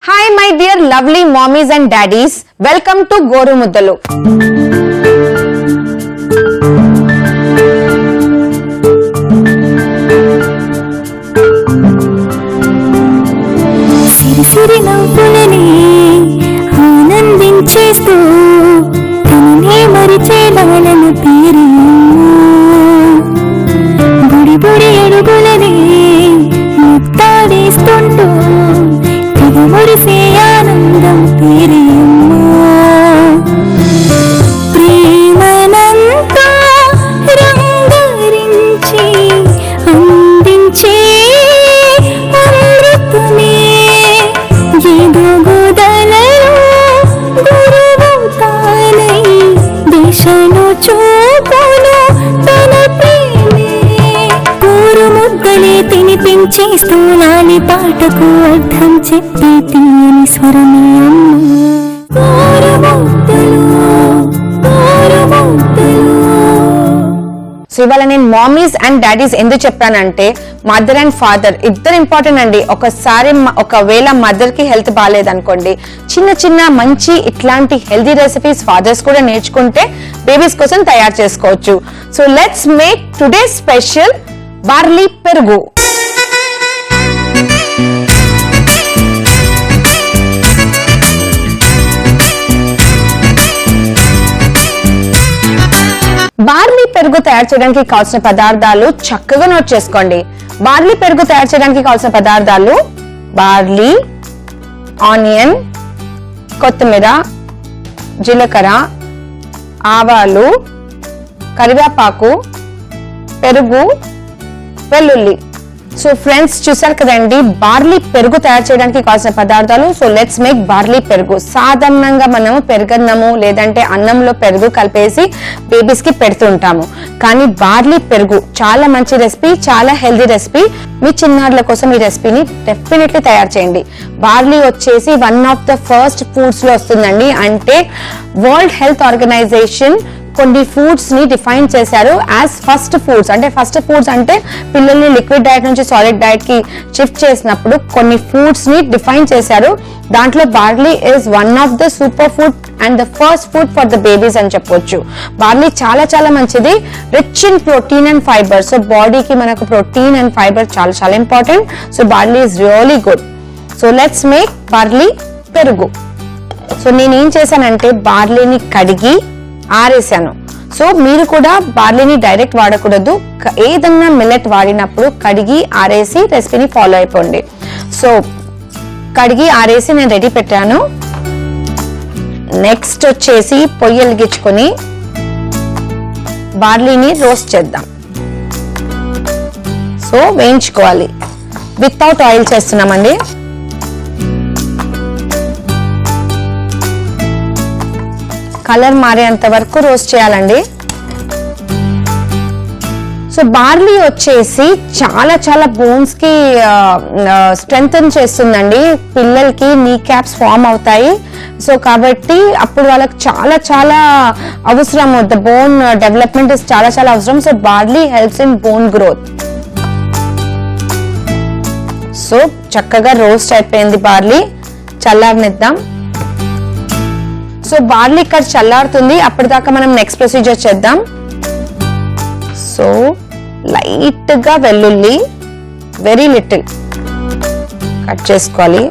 Hi my dear lovely mommies and daddies, welcome to Goru Muddalu. సిరి నవ్వులని ఆనందించేస్తూ తననే మరిచే లాలన పేరు బుడి బుడి అడుగులని ముత్తాడేస్తుంటూ మురిసే ఆనందం పేరు ప్రేమనంతా రంగరించి అందించే అమృతమే ఏదో గోదలలో గురువు తానై దిశను చూపును తన ప్రేమే కూరు ముద్దలే తినిపించేస్తూ లాలి పాటకు అర్థం చెప్పి తీయని స్వరమే సో ఇవాళ నేను మామీస్ అండ్ డాడీస్ ఎందుకు చెప్పానంటే మదర్ అండ్ ఫాదర్ ఇద్దరు ఇంపార్టెంట్ అండి. ఒకసారి ఒకవేళ మదర్ కి హెల్త్ బాగాలేదనుకోండి, చిన్న చిన్న మంచి ఇట్లాంటి హెల్తీ రెసిపీస్ ఫాదర్స్ కూడా నేర్చుకుంటే బేబీస్ కోసం తయారు చేసుకోవచ్చు. So let's make today special barley పెరుగు. బార్లీ పెరుగు తయారు చేయడానికి కావాల్సిన పదార్థాలు చక్కగా నోట్ చేసుకోండి. బార్లీ పెరుగు తయారు చేయడానికి కావాల్సిన పదార్థాలు బార్లీ, ఆనియన్, కొత్తిమీర, జీలకర్ర, ఆవాలు, కరివేపాకు, పెరుగు, వెల్లుల్లి. సో ఫ్రెండ్స్ చూసారు కదండి బార్లీ పెరుగు తయారు చేయడానికి కావాల్సిన పదార్థాలు. సో లెట్స్ మేక్ బార్లీ పెరుగు. సాధారణంగా మనము పెరుగన్నము లేదంటే అన్నంలో పెరుగు కలిపేసి బేబీస్ కి పెడుతుంటాము, కానీ బార్లీ పెరుగు చాలా మంచి రెసిపీ, చాలా హెల్దీ రెసిపీ. మీ చిన్నారుల కోసం ఈ రెసిపీని డెఫినెట్లీ తయారు చేయండి. బార్లీ వచ్చేసి one of the first foods లో వస్తుందండి. అంటే వరల్డ్ హెల్త్ ఆర్గనైజేషన్ కొన్ని ఫుడ్స్ ని డిఫైన్ చేశారు యాజ్ ఫస్ట్ ఫుడ్స్. అంటే ఫస్ట్ ఫుడ్స్ అంటే పిల్లల్ని లిక్విడ్ డైట్ నుంచి సాలిడ్ డైట్ కి షిఫ్ట్ చేసినప్పుడు కొన్ని ఫుడ్స్ ని డిఫైన్ చేశారు. దాంట్లో barley is one of the super food and the first food for the babies అని చెప్పొచ్చు. బార్లీ చాలా చాలా మంచిది, rich in protein and fibre. So బాడీకి మనకు ప్రోటీన్ అండ్ ఫైబర్ చాలా చాలా important. So barley is really good. So let's make barley పెరుగు. సో నేను ఏం చేశానంటే బార్లీని కడిగి ఆరేసాను. సో మీరు కూడా బార్లీని డైరెక్ట్ వాడకూడదు, ఏదన్నా మిల్లెట్ వాడినప్పుడు కడిగి ఆరేసి రెసిపీని ఫాలో అయిపోండి. సో కడిగి ఆరేసి నేను రెడీ పెట్టాను. నెక్స్ట్ వచ్చేసి పొయ్యి వెలిగించుకొని బార్లీని రోస్ట్ చేద్దాం. సో వేయించుకోవాలి, వితౌట్ ఆయిల్ చేస్తున్నామండి. కలర్ మారేంత వరకు రోస్ట్ చేయాలండి. సో బార్లీ వచ్చేసి చాలా చాలా బోన్స్ కి స్ట్రెంగ్తన్ చేస్తుందండి. పిల్లలకి నీ క్యాప్స్ ఫామ్ అవుతాయి. సో కాబట్టి అప్పుడు వాళ్ళకి చాలా చాలా అవసరం, ద బోన్ డెవలప్మెంట్ ఇస్ చాలా చాలా అవసరం. So barley helps in bone growth. So చక్కగా రోస్ట్ అయిపోయింది బార్లీ, చల్లారనిద్దాం. సో బార్లీ ఇక్కడ చల్లారుతుంది, అప్పటిదాకా మనం నెక్స్ట్ ప్రొసీజర్ చేద్దాం. సో లైట్ గా వెల్లుల్లి, వెరీ లిటిల్ కట్ చేసుకోవాలి.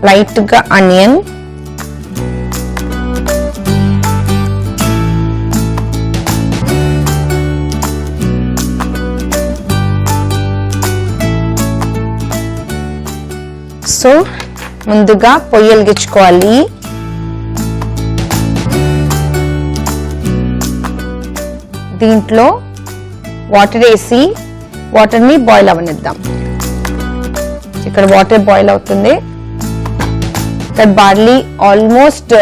లైట్ గా ఆనియన్, సో ముందుగా పొయ్యి వెలిగించుకోవాలి. దీంట్లో వాటర్ వేసి వాటర్ని బాయిల్ అవ్వనిద్దాం. ఇక్కడ వాటర్ బాయిల్ అవుతుంది. ఇక్కడ బార్లీ ఆల్మోస్ట్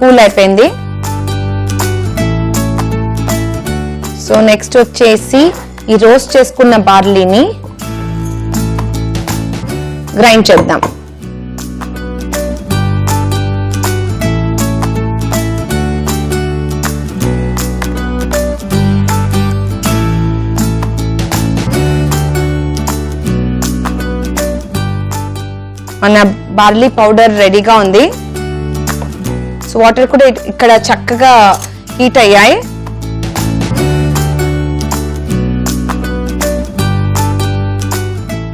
కూల్ అయిపోయింది. సో నెక్స్ట్ వచ్చేసి ఈ రోస్ట్ చేసుకున్న బార్లీని గ్రైండ్ చేద్దాం. మన బార్లీ పౌడర్ రెడీగా ఉంది. సో వాటర్ కూడా ఇక్కడ చక్కగా హీట్ అయ్యాయి.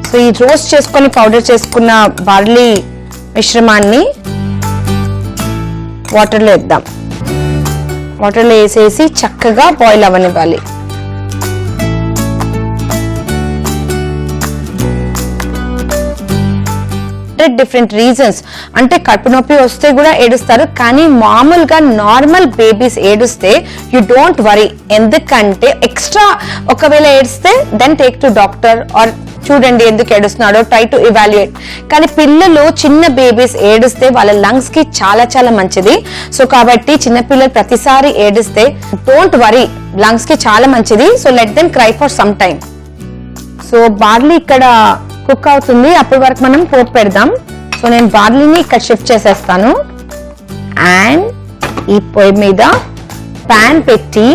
సో ఈ రోస్ట్ చేసుకొని పౌడర్ చేసుకున్న బార్లీ మిశ్రమాన్ని వాటర్లో వేద్దాం. వాటర్లో వేసేసి చక్కగా బాయిల్ అవ్వనివ్వాలి. డిఫరెంట్ రీజన్స్ అంటే కడుపు నొప్పి వస్తే కూడా ఏడుస్తారు, కానీ మామూలుగా నార్మల్ బేబీస్ ఏడుస్తే యు డోంట్ వరీ. ఎందుకంటే ఎక్స్ట్రా ఒకవేళ ఏడిస్తే then take to doctor or చూడండి ఎందుకు ఏడుస్తున్నాడో, ట్రై టు ఇవాల్యుయేట్. కానీ పిల్లలు చిన్న బేబీస్ ఏడిస్తే వాళ్ళ లంగ్స్ కి చాలా చాలా మంచిది. సో కాబట్టి చిన్న పిల్లలు ప్రతిసారి ఏడిస్తే డోంట్ వరీ, లంగ్స్ కి చాలా మంచిది. So let them cry for some time. So barley ఇక్కడ కుక్ అవుతుంది, అప్పటి వరకు మనం పోపు పెడదాం. సో నేను బార్లీని ఇక్కడ షిఫ్ట్ చేసేస్తాను. అండ్ ఈ పొయ్యి మీద ప్యాన్ పెట్టి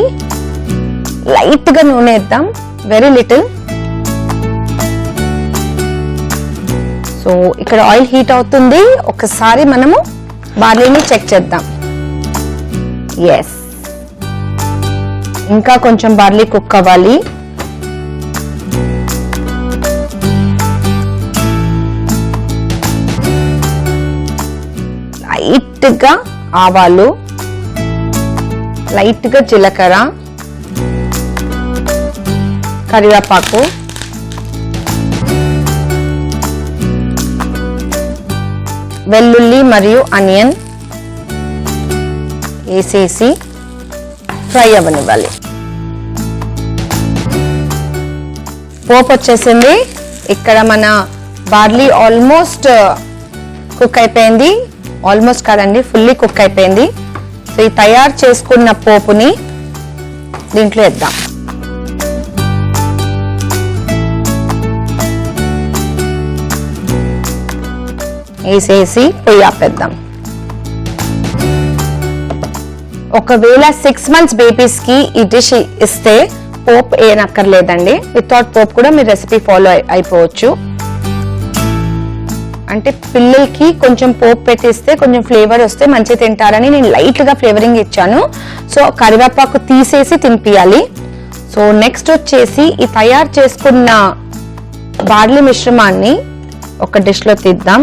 లైట్ గా నూనె వేద్దాం, వెరీ లిటిల్. సో ఇక్కడ ఆయిల్ హీట్ అవుతుంది, ఒకసారి మనము బార్లీని చెక్ చేద్దాం. ఎస్, ఇంకా కొంచెం బార్లీ కుక్ అవ్వాలి. లైట్ గా ఆవాలు, లైట్ గా జీలకర్ర, కరివేపాకు, వెల్లుల్లి మరియు ఆనియన్ వేసేసి ఫ్రై అవ్వనివ్వాలి. పోపు వచ్చేసింది. ఇక్కడ మన బార్లీ ఆల్మోస్ట్ కుక్ అయిపోయింది. ఆల్మోస్ట్ కాదండి, ఫుల్లీ కుక్ అయిపోయింది. సో ఈ తయారు చేసుకున్న పోపుని దీంట్లో వేద్దాం. వేసేసి పొయ్యి ఆపేద్దాం. ఒకవేళ 6 months బేబీస్ కి ఈ డిష్ ఇస్తే పోపు ఏనక్కర్లేదండి, వితౌట్ పోపు కూడా మీరు రెసిపీ ఫాలో అయిపోవచ్చు. అంటే పిల్లలకి కొంచెం పోపు పెట్టిస్తే కొంచెం ఫ్లేవర్ వస్తే మంచిగా తింటారని నేను లైట్ గా ఫ్లేవరింగ్ ఇచ్చాను. సో కరివేపాకు తీసేసి తినిపియాలి. సో నెక్స్ట్ వచ్చేసి ఈ తయారు చేసుకున్న బార్లీ మిశ్రమాన్ని ఒక డిష్ లో తీద్దాం.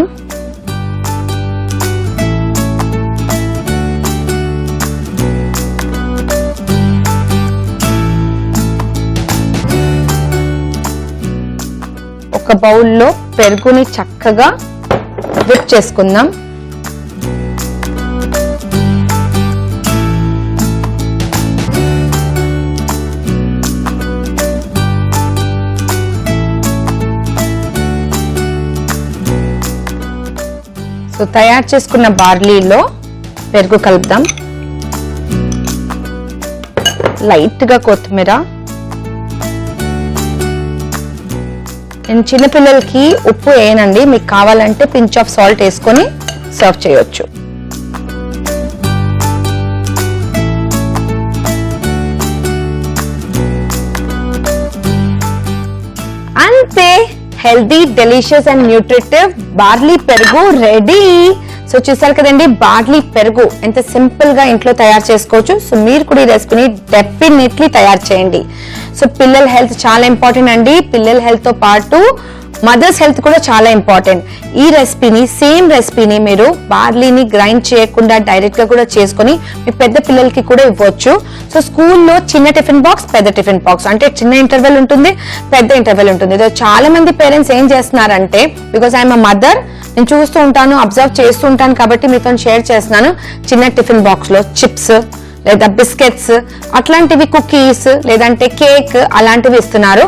ఒక బౌల్లో పెరుగుని చక్కగా విప్ చేసుకుందాం. సో తయారు చేసుకున్న బార్లీలో పెరుగు కలుపుదాం. లైట్ గా కొత్తిమీర. నేను చిన్నపిల్లలకి ఉప్పు వేయనండి, మీకు కావాలంటే పించ్ ఆఫ్ సాల్ట్ వేసుకొని సర్వ్ చేయొచ్చు. అంతే, healthy, delicious and nutritive barley పెరుగు రెడీ. సో చూసారు కదండి, బార్లీ పెరుగు ఎంత సింపుల్ గా ఇంట్లో తయారు చేసుకోవచ్చు. సో మీరు కూడా ఈ రెసిపీని డెఫినెట్లీ తయారు చేయండి. సో పిల్లల హెల్త్ చాలా ఇంపార్టెంట్ అండి. పిల్లల హెల్త్ తో పాటు మదర్స్ హెల్త్ కూడా చాలా ఇంపార్టెంట్. ఈ రెసిపీని, సేమ్ రెసిపీని మీరు బార్లీని గ్రైండ్ చేయకుండా డైరెక్ట్ గా కూడా చేసుకొని మీ పెద్ద పిల్లలకి కూడా ఇవ్వచ్చు. సో స్కూల్లో చిన్న టిఫిన్ బాక్స్, పెద్ద టిఫిన్ బాక్స్, అంటే చిన్న ఇంటర్వెల్ ఉంటుంది, పెద్ద ఇంటర్వెల్ ఉంటుంది. చాలా మంది పేరెంట్స్ ఏం చేస్తున్నారంటే, బికాస్ ఐఎమ్ అ మదర్, నేను చూస్తూ ఉంటాను, అబ్జర్వ్ చేస్తూ ఉంటాను కాబట్టి మీతో షేర్ చేస్తున్నాను. చిన్న టిఫిన్ బాక్స్ లో చిప్స్ లేదా బిస్కెట్స్ అట్లాంటివి, కుకీస్ లేదంటే కేక్ అలాంటివి ఇస్తున్నారు.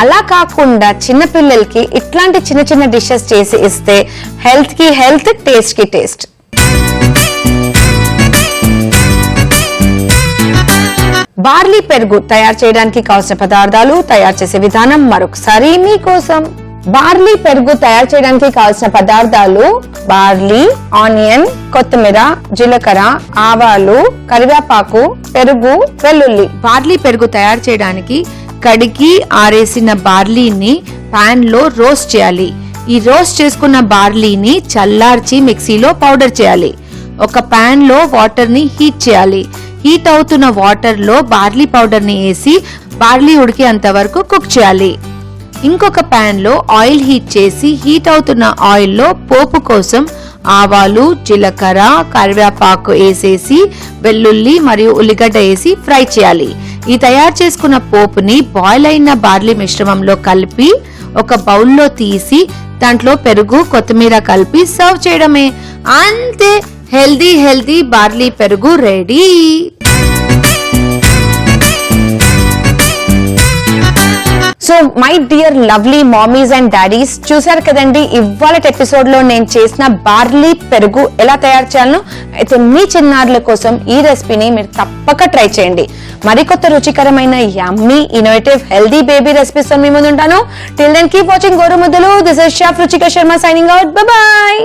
అలా కాకుండా చిన్న పిల్లలకి ఇట్లాంటి చిన్న చిన్న డిషెస్ చేసి ఇస్తే హెల్త్ కి హెల్త్, టేస్ట్ కి టేస్ట్. బార్లీ పెరుగు తయారు చేయడానికి కావాల్సిన పదార్థాలు, తయారు చేసే విధానం మరొకసారి మీకోసం. బార్లీ పెరుగు తయారు చేయడానికి కావాల్సిన పదార్థాలు: బార్లీ, ఆనియన్, కొత్తిమీర, జీలకర్ర, ఆవాలు, కరివేపాకు, పెరుగు, వెల్లుల్లి. బార్లీ పెరుగు తయారు చేయడానికి కడిగి ఆరేసిన బార్లీని పాన్ లో రోస్ట్ చేయాలి. ఈ రోస్ట్ చేసుకున్న బార్లీని చల్లార్చి మిక్సీలో పౌడర్ చేయాలి. ఒక పాన్ లో వాటర్ ని హీట్ చేయాలి. హీట్ అవుతున్న వాటర్ లో బార్లీ పౌడర్ ని వేసి బార్లీ ఉడికేంత వరకు కుక్ చేయాలి. ఇంకొక పాన్ లో ఆయిల్ హీట్ చేసి హీట్ అవుతున్న ఆయిల్ లో పోపు కోసం ఆవాలు, జీలకర్ర, కరివేపాకు వేసేసి వెల్లుల్లి మరియు ఉల్లిగడ్డ వేసి ఫ్రై చేయాలి. ఈ తయారు చేసుకున్న పోపుని బాయిల్ అయిన బార్లీ మిశ్రమంలో కలిపి ఒక బౌల్లో తీసి దాంట్లో పెరుగు, కొత్తిమీర కలిపి సర్వ్ చేయడమే. అంతే, హెల్దీ బార్లీ పెరుగు ready. So my dear lovely mummies and daddy's, చూసారు కదండి ఇవాళ ఎపిసోడ్ లో నేను చేసిన బార్లీ పెరుగు ఎలా తయారు చేయాలను. అయితే మీ చిన్నారుల కోసం ఈ రెసిపీని మీరు తప్పక ట్రై చేయండి. మరికొత్త రుచికరమైన yummy innovative healthy baby recipes తో మీ ముందు ఉంటాను. Till then keep watching Gorumuddalu. This is chef Ruchika Sharma signing out. Bye by.